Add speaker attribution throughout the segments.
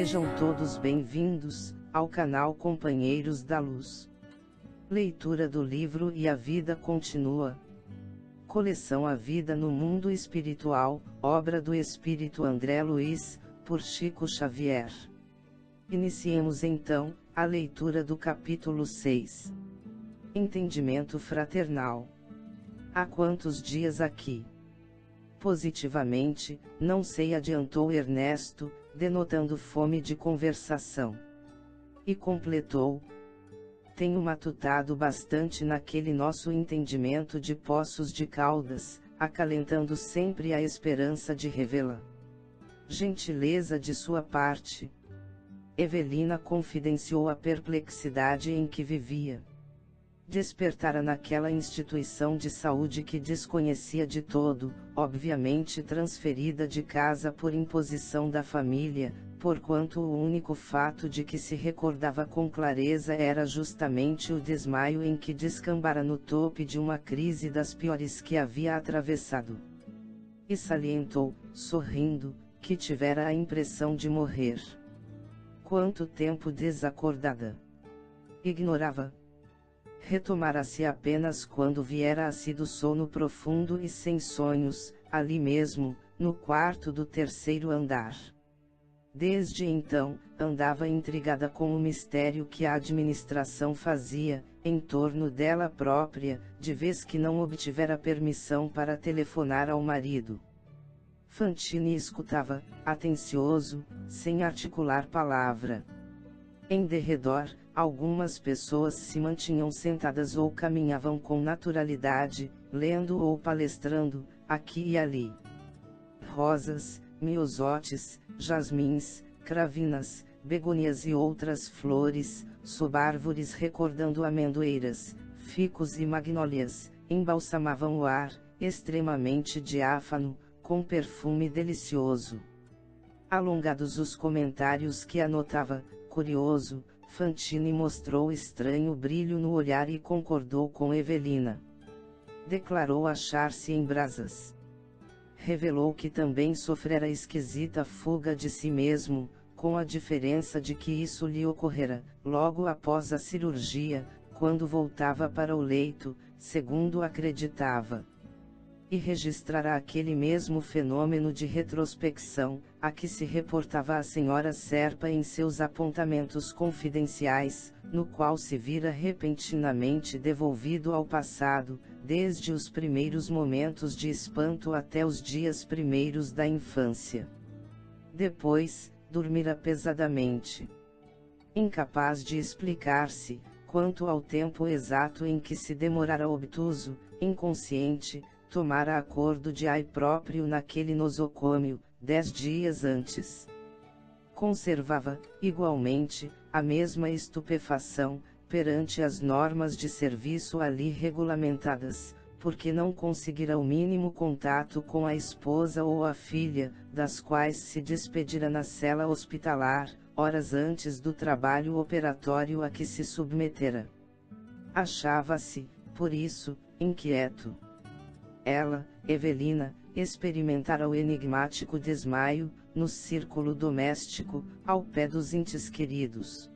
Speaker 1: Sejam todos bem-vindos ao canal Companheiros da Luz. Leitura do livro E a Vida Continua. Coleção A Vida no Mundo Espiritual, obra do Espírito André Luiz, por Chico Xavier. Iniciemos então a leitura do capítulo 6. Entendimento fraternal. Há quantos dias aqui? Positivamente, não sei, adiantou Ernesto, denotando fome de conversação. E completou: tenho matutado bastante naquele nosso entendimento de Poços de Caldas, acalentando sempre a esperança de revê-la. Gentileza de sua parte. Evelina confidenciou a perplexidade em que vivia. Despertara naquela instituição de saúde que desconhecia de todo, obviamente transferida de casa por imposição da família, porquanto o único fato de que se recordava com clareza era justamente o desmaio em que descambara no tope de uma crise das piores que havia atravessado. E salientou, sorrindo, que tivera a impressão de morrer. Quanto tempo desacordada! Ignorava. Retomara-se apenas quando viera a si do sono profundo e sem sonhos, ali mesmo, no quarto do terceiro andar. Desde então, andava intrigada com o mistério que a administração fazia, em torno dela própria, de vez que não obtivera permissão para telefonar ao marido. Fantini escutava, atencioso, sem articular palavra. Em derredor, algumas pessoas se mantinham sentadas ou caminhavam com naturalidade, lendo ou palestrando, aqui e ali. Rosas, miosotes, jasmins, cravinas, begônias e outras flores, sob árvores recordando amendoeiras, ficus e magnólias, embalsamavam o ar, extremamente diáfano, com perfume delicioso. Alongados os comentários que anotava, curioso, Fantini mostrou estranho brilho no olhar e concordou com Evelina. Declarou achar-se em brasas. Revelou que também sofrera esquisita fuga de si mesmo, com a diferença de que isso lhe ocorrera, logo após a cirurgia, quando voltava para o leito, segundo acreditava. E registrara aquele mesmo fenômeno de retrospecção, a que se reportava a senhora Serpa em seus apontamentos confidenciais, no qual se vira repentinamente devolvido ao passado, desde os primeiros momentos de espanto até os dias primeiros da infância. Depois, dormira pesadamente. Incapaz de explicar-se, quanto ao tempo exato em que se demorara obtuso, inconsciente, tomara acordo de ai próprio naquele nosocômio, 10 dias antes. Conservava, igualmente, a mesma estupefação, perante as normas de serviço ali regulamentadas, porque não conseguira o mínimo contato com a esposa ou a filha, das quais se despedira na cela hospitalar, horas antes do trabalho operatório a que se submetera. Achava-se, por isso, inquieto. Ela, Evelina, experimentara o enigmático desmaio, no círculo doméstico, ao pé dos entes queridos.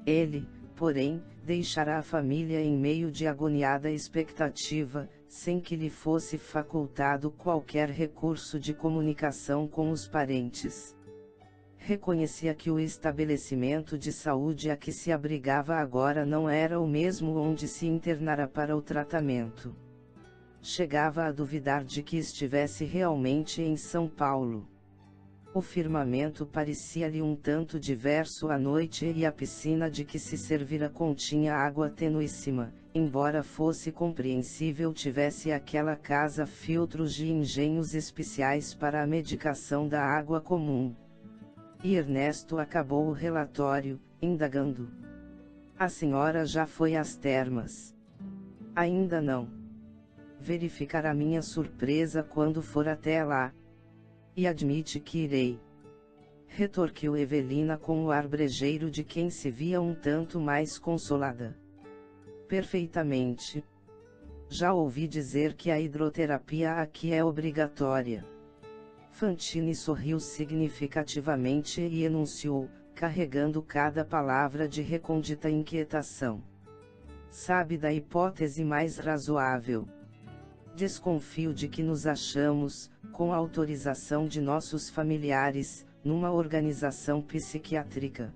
Speaker 1: Ele, porém, deixara a família em meio de agoniada expectativa, sem que lhe fosse facultado qualquer recurso de comunicação com os parentes. Reconhecia que o estabelecimento de saúde a que se abrigava agora não era o mesmo onde se internara para o tratamento. Chegava a duvidar de que estivesse realmente em São Paulo. O firmamento parecia-lhe um tanto diverso à noite e a piscina de que se servira continha água tenuíssima, embora fosse compreensível tivesse aquela casa filtros de engenhos especiais para a medicação da água comum. E Ernesto acabou o relatório, indagando: a senhora já foi às termas? Ainda não. Verificará minha surpresa quando for até lá. E admite que irei. Retorquiu Evelina com o ar brejeiro de quem se via um tanto mais consolada. Perfeitamente. Já ouvi dizer que a hidroterapia aqui é obrigatória. Fantini sorriu significativamente e enunciou, carregando cada palavra de recôndita inquietação. Sabe da hipótese mais razoável? Desconfio de que nos achamos, com a autorização de nossos familiares, numa organização psiquiátrica.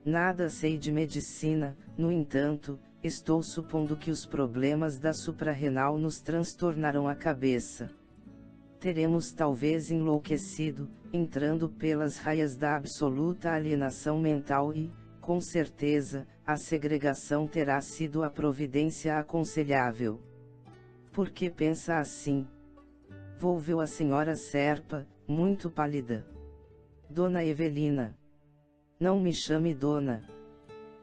Speaker 1: Nada sei de medicina, no entanto, estou supondo que os problemas da suprarrenal nos transtornarão a cabeça. Teremos talvez enlouquecido, entrando pelas raias da absoluta alienação mental e, com certeza, a segregação terá sido a providência aconselhável. Por que pensa assim? Volveu a senhora Serpa, muito pálida. Dona Evelina. Não me chame dona.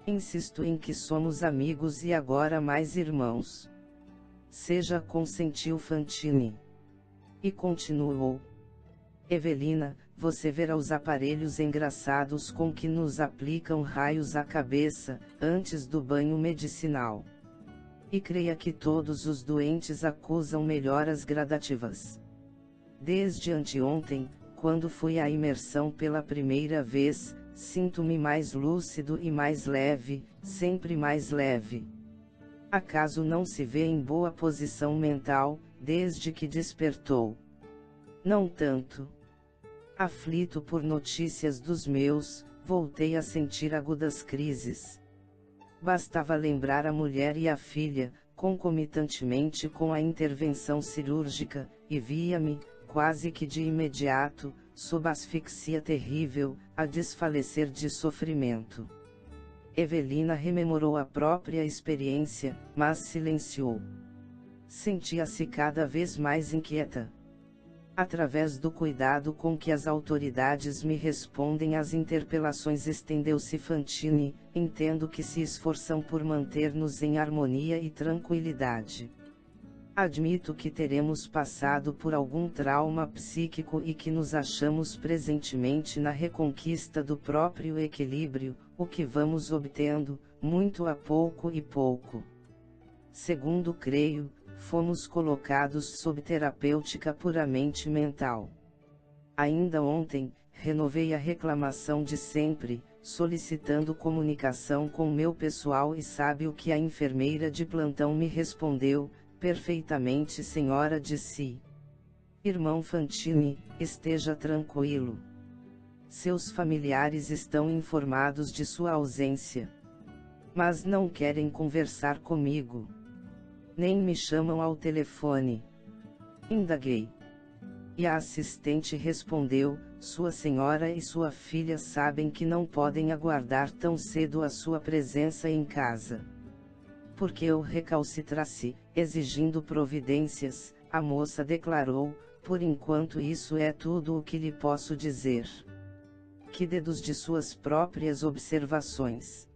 Speaker 1: Insisto em que somos amigos e agora mais irmãos. Seja, consentiu Fantini. E continuou. Evelina, você verá os aparelhos engraçados com que nos aplicam raios à cabeça, antes do banho medicinal. E creia que todos os doentes acusam melhoras gradativas. Desde anteontem, quando fui à imersão pela primeira vez, sinto-me mais lúcido e mais leve, sempre mais leve. Acaso não se vê em boa posição mental, desde que despertou? Não tanto. Aflito por notícias dos meus, voltei a sentir agudas crises. Bastava lembrar a mulher e a filha, concomitantemente com a intervenção cirúrgica, e via-me, quase que de imediato, sob asfixia terrível, a desfalecer de sofrimento. Evelina rememorou a própria experiência, mas silenciou. Sentia-se cada vez mais inquieta. Através do cuidado com que as autoridades me respondem às interpelações, estendeu-se Fantini, entendo que se esforçam por manter-nos em harmonia e tranquilidade. Admito que teremos passado por algum trauma psíquico e que nos achamos presentemente na reconquista do próprio equilíbrio, o que vamos obtendo, muito a pouco e pouco. Segundo creio, fomos colocados sob terapêutica puramente mental. Ainda ontem, renovei a reclamação de sempre, solicitando comunicação com meu pessoal, e sabe o que a enfermeira de plantão me respondeu? Perfeitamente, senhora, disse. Irmão Fantini, esteja tranquilo. Seus familiares estão informados de sua ausência. Mas não querem conversar comigo. Nem me chamam ao telefone. Indaguei. E a assistente respondeu: sua senhora e sua filha sabem que não podem aguardar tão cedo a sua presença em casa. Porque eu recalcitrasse, exigindo providências, a moça declarou: por enquanto isso é tudo o que lhe posso dizer. Que dedos de suas próprias observações.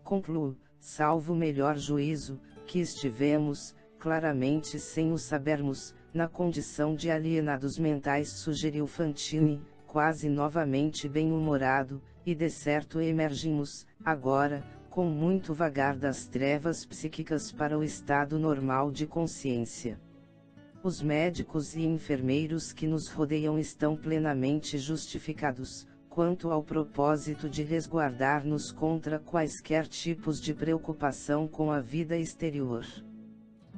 Speaker 1: Concluo, salvo melhor juízo, que estivemos, claramente sem o sabermos, na condição de alienados mentais, sugeriu Fantini, quase novamente bem-humorado, e de certo emergimos, agora, com muito vagar das trevas psíquicas para o estado normal de consciência. Os médicos e enfermeiros que nos rodeiam estão plenamente justificados, quanto ao propósito de resguardar-nos contra quaisquer tipos de preocupação com a vida exterior.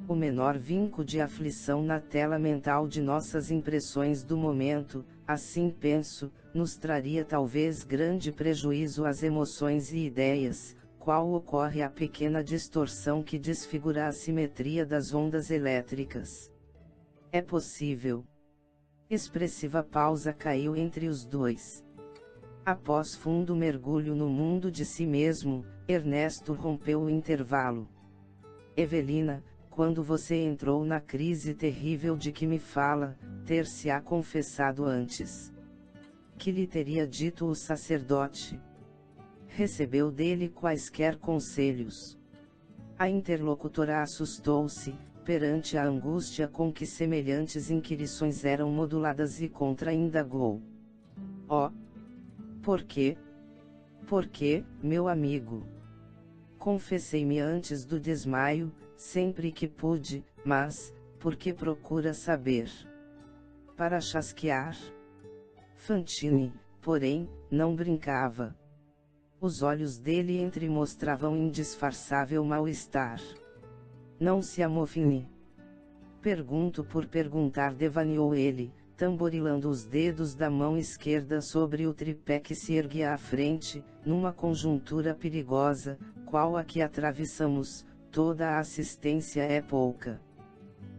Speaker 1: O menor vinco de aflição na tela mental de nossas impressões do momento, assim penso, nos traria talvez grande prejuízo às emoções e ideias, qual ocorre a pequena distorção que desfigura a simetria das ondas elétricas. É possível. Expressiva pausa caiu entre os dois. Após fundo mergulho no mundo de si mesmo, Ernesto rompeu o intervalo. Evelina, quando você entrou na crise terrível de que me fala, ter-se-á confessado antes. Que lhe teria dito o sacerdote? Recebeu dele quaisquer conselhos? A interlocutora assustou-se, perante a angústia com que semelhantes inquirições eram moduladas, e contra-indagou. Oh! Por quê? Por quê, meu amigo? Confessei-me antes do desmaio, sempre que pude, mas, por que procura saber? para chasquear. Fantine, porém, não brincava. Os olhos dele entremostravam indisfarçável mal-estar. Não se amofine. Pergunto por perguntar, devaneou ele, tamborilando os dedos da mão esquerda sobre o tripé que se erguia à frente, numa conjuntura perigosa, qual a que atravessamos, toda a assistência é pouca.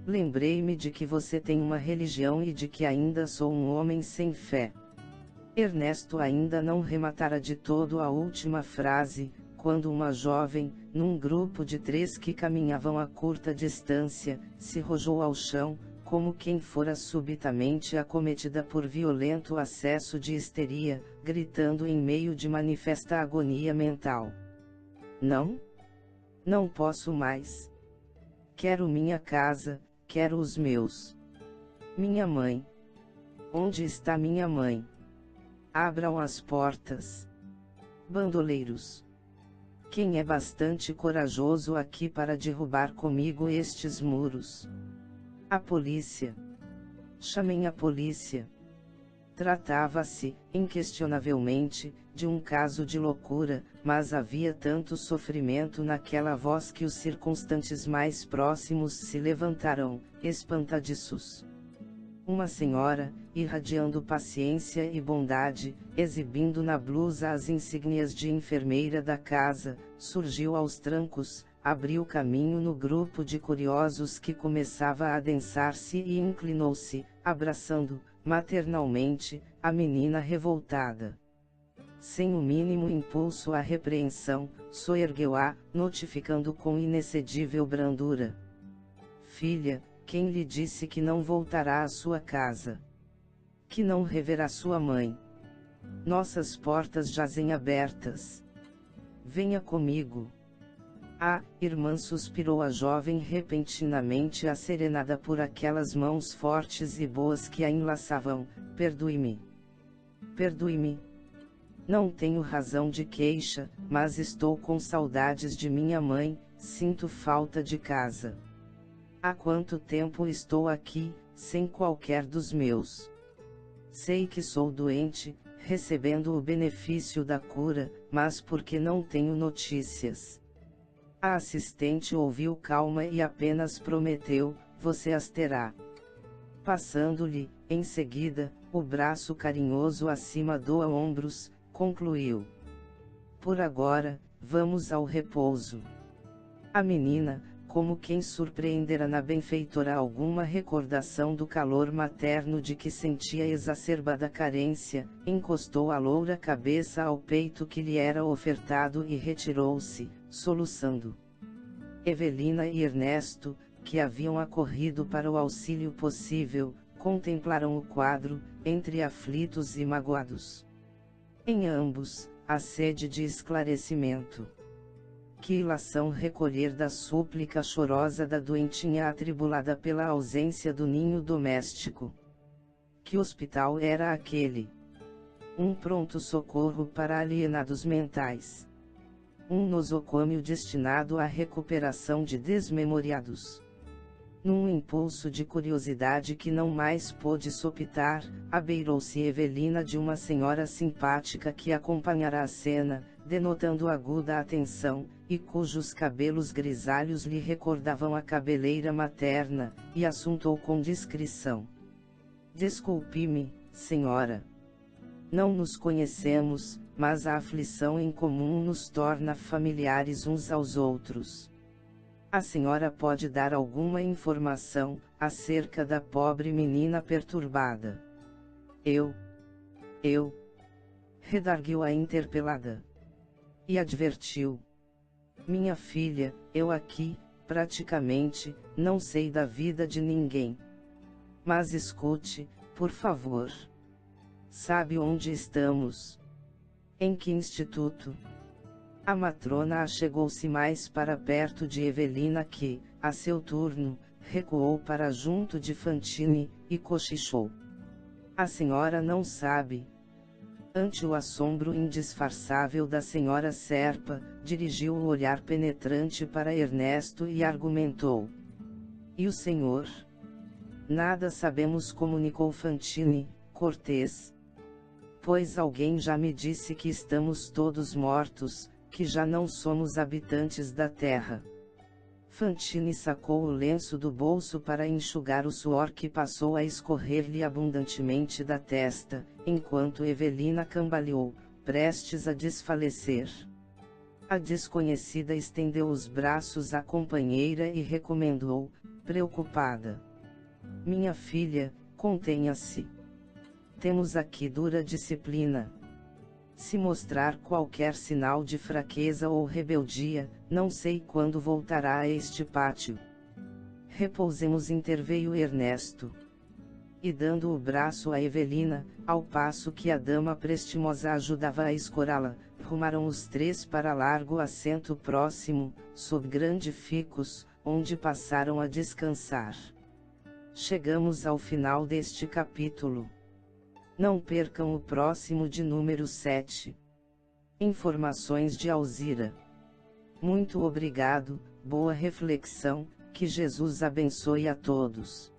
Speaker 1: Lembrei-me de que você tem uma religião e de que ainda sou um homem sem fé. Ernesto ainda não rematara de todo a última frase, quando uma jovem, num grupo de 3 que caminhavam a curta distância, se rojou ao chão, como quem fora subitamente acometida por violento acesso de histeria, gritando em meio de manifesta agonia mental: Não? Não posso mais. Quero minha casa, quero os meus. Minha mãe. Onde está minha mãe? Abram as portas. Bandoleiros. Quem é bastante corajoso aqui para derrubar comigo estes muros? A polícia. Chamem a polícia. Tratava-se, inquestionavelmente, de um caso de loucura, mas havia tanto sofrimento naquela voz que os circunstantes mais próximos se levantaram, espantadiços. Uma senhora, irradiando paciência e bondade, exibindo na blusa as insígnias de enfermeira da casa, surgiu aos trancos, abriu caminho no grupo de curiosos que começava a adensar-se e inclinou-se, abraçando, maternalmente, a menina revoltada. Sem o mínimo impulso à repreensão, soergueu-a, notificando com inexcedível brandura: Filha, quem lhe disse que não voltará à sua casa? Que não reverá sua mãe? Nossas portas jazem abertas. Venha comigo. Ah, irmã, suspirou a jovem repentinamente asserenada por aquelas mãos fortes e boas que a enlaçavam, perdoe-me. Perdoe-me. Não tenho razão de queixa, mas estou com saudades de minha mãe, sinto falta de casa. Há quanto tempo estou aqui, sem qualquer dos meus? Sei que sou doente, recebendo o benefício da cura, mas porque não tenho notícias. A assistente ouviu calma e apenas prometeu: você as terá. Passando-lhe, em seguida, o braço carinhoso acima dos ombros, concluiu: por agora, vamos ao repouso. A menina, como quem surpreendera na benfeitora alguma recordação do calor materno de que sentia exacerbada carência, encostou a loura cabeça ao peito que lhe era ofertado e retirou-se, soluçando. Evelina e Ernesto, que haviam acorrido para o auxílio possível, contemplaram o quadro, entre aflitos e magoados. Em ambos, a sede de esclarecimento. Que ilação recolher da súplica chorosa da doentinha atribulada pela ausência do ninho doméstico. Que hospital era aquele? Um pronto-socorro para alienados mentais. Um nosocômio destinado à recuperação de desmemoriados. Num impulso de curiosidade que não mais pôde sopitar, abeirou-se Evelina de uma senhora simpática que acompanhara a cena, denotando aguda atenção, e cujos cabelos grisalhos lhe recordavam a cabeleira materna, e assuntou com discrição: desculpe-me, senhora. Não nos conhecemos, mas a aflição em comum nos torna familiares uns aos outros. A senhora pode dar alguma informação acerca da pobre menina perturbada? Eu, redarguiu a interpelada. E advertiu: minha filha, eu aqui, praticamente, não sei da vida de ninguém. Mas escute, por favor. Sabe onde estamos? Em que instituto? A matrona achegou-se mais para perto de Evelina que, a seu turno, recuou para junto de Fantine, e cochichou: a senhora não sabe. Ante o assombro indisfarçável da senhora Serpa, dirigiu o olhar penetrante para Ernesto e argumentou: e o senhor? Nada sabemos, comunicou Fantine, cortês. Pois alguém já me disse que estamos todos mortos, que já não somos habitantes da terra. Fantine sacou o lenço do bolso para enxugar o suor que passou a escorrer-lhe abundantemente da testa, enquanto Evelina cambaleou, prestes a desfalecer. A desconhecida estendeu os braços à companheira e recomendou, preocupada: minha filha, contenha-se. Temos aqui dura disciplina. Se mostrar qualquer sinal de fraqueza ou rebeldia, não sei quando voltará a este pátio. Repousemos, interveio Ernesto. E dando o braço a Evelina, ao passo que a dama prestimosa ajudava a escorá-la, rumaram os três para largo assento próximo, sob grande ficus, onde passaram a descansar. Chegamos ao final deste capítulo. Não percam o próximo, de número 7. Informações de Alzira. Muito obrigado, boa reflexão, que Jesus abençoe a todos.